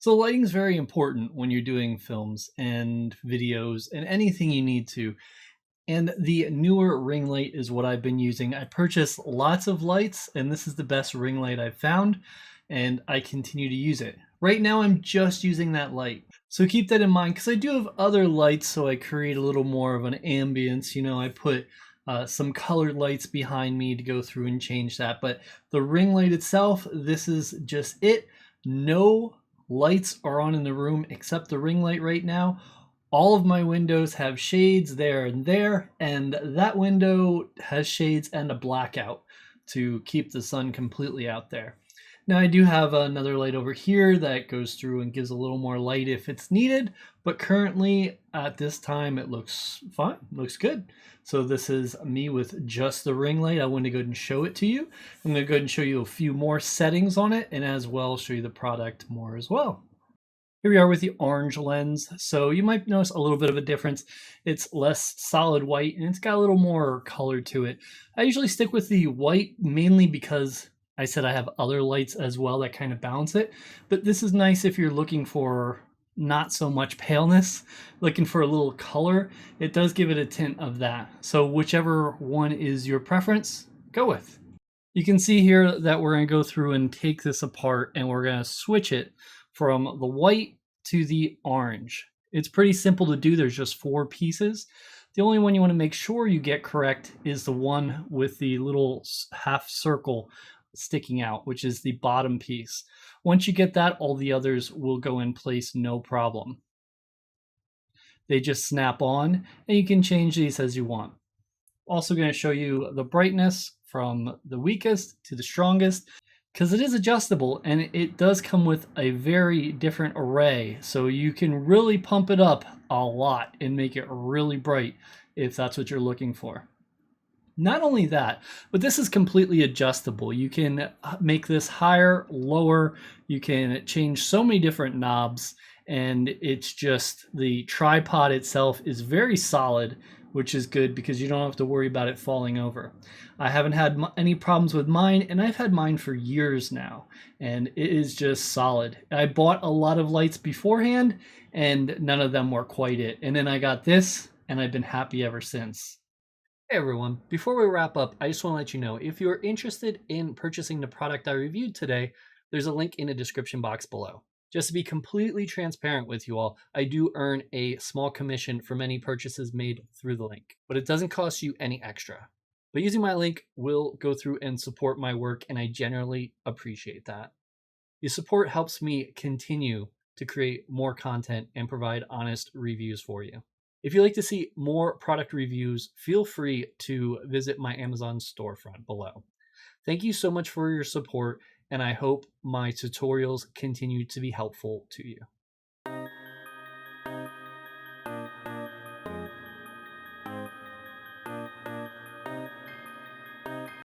So lighting is very important when you're doing films and videos and anything you need to. And the newer ring light is what I've been using. I purchased lots of lights and this is the best ring light I've found and I continue to use it. Right now I'm just using that light. So keep that in mind because I do have other lights so I create a little more of an ambience. You know, I put some colored lights behind me to go through and change that. But the ring light itself, this is just it. No lights are on in the room except the ring light right now. All of my windows have shades there, and that window has shades and a blackout to keep the sun completely out there. Now I do have another light over here that goes through and gives a little more light if it's needed, but currently at this time it looks fine, looks good. So this is me with just the ring light. I want to go ahead and show it to you. I'm going to go ahead and show you a few more settings on it and as well show you the product more as well. Here we are with the orange lens. So you might notice a little bit of a difference. It's less solid white and it's got a little more color to it. I usually stick with the white mainly because I said I have other lights as well that kind of balance it. But this is nice if you're looking for not so much paleness, looking for a little color. It does give it a tint of that. So whichever one is your preference, go with. You can see here that we're going to go through and take this apart and we're going to switch it from the white to the orange. It's pretty simple to do. There's just 4 pieces. The only one you want to make sure you get correct is the one with the little half circle sticking out, which is the bottom piece. Once you get that, all the others will go in place no problem. They just snap on and you can change these as you want. Also going to show you the brightness from the weakest to the strongest because it is adjustable and it does come with a very different array. So you can really pump it up a lot and make it really bright if that's what you're looking for. Not only that, but this is completely adjustable. You can make this higher, lower, you can change so many different knobs, and it's just the tripod itself is very solid, which is good because you don't have to worry about it falling over. I haven't had any problems with mine, and I've had mine for years now, and it is just solid. I bought a lot of lights beforehand, and none of them were quite it. And then I got this, and I've been happy ever since. Hey everyone, before we wrap up, I just want to let you know, if you're interested in purchasing the product I reviewed today, there's a link in the description box below. Just to be completely transparent with you all, I do earn a small commission from any purchases made through the link, but it doesn't cost you any extra. But using my link will go through and support my work, and I generally appreciate that. Your support helps me continue to create more content and provide honest reviews for you. If you'd like to see more product reviews, feel free to visit my Amazon storefront below. Thank you so much for your support, and I hope my tutorials continue to be helpful to you.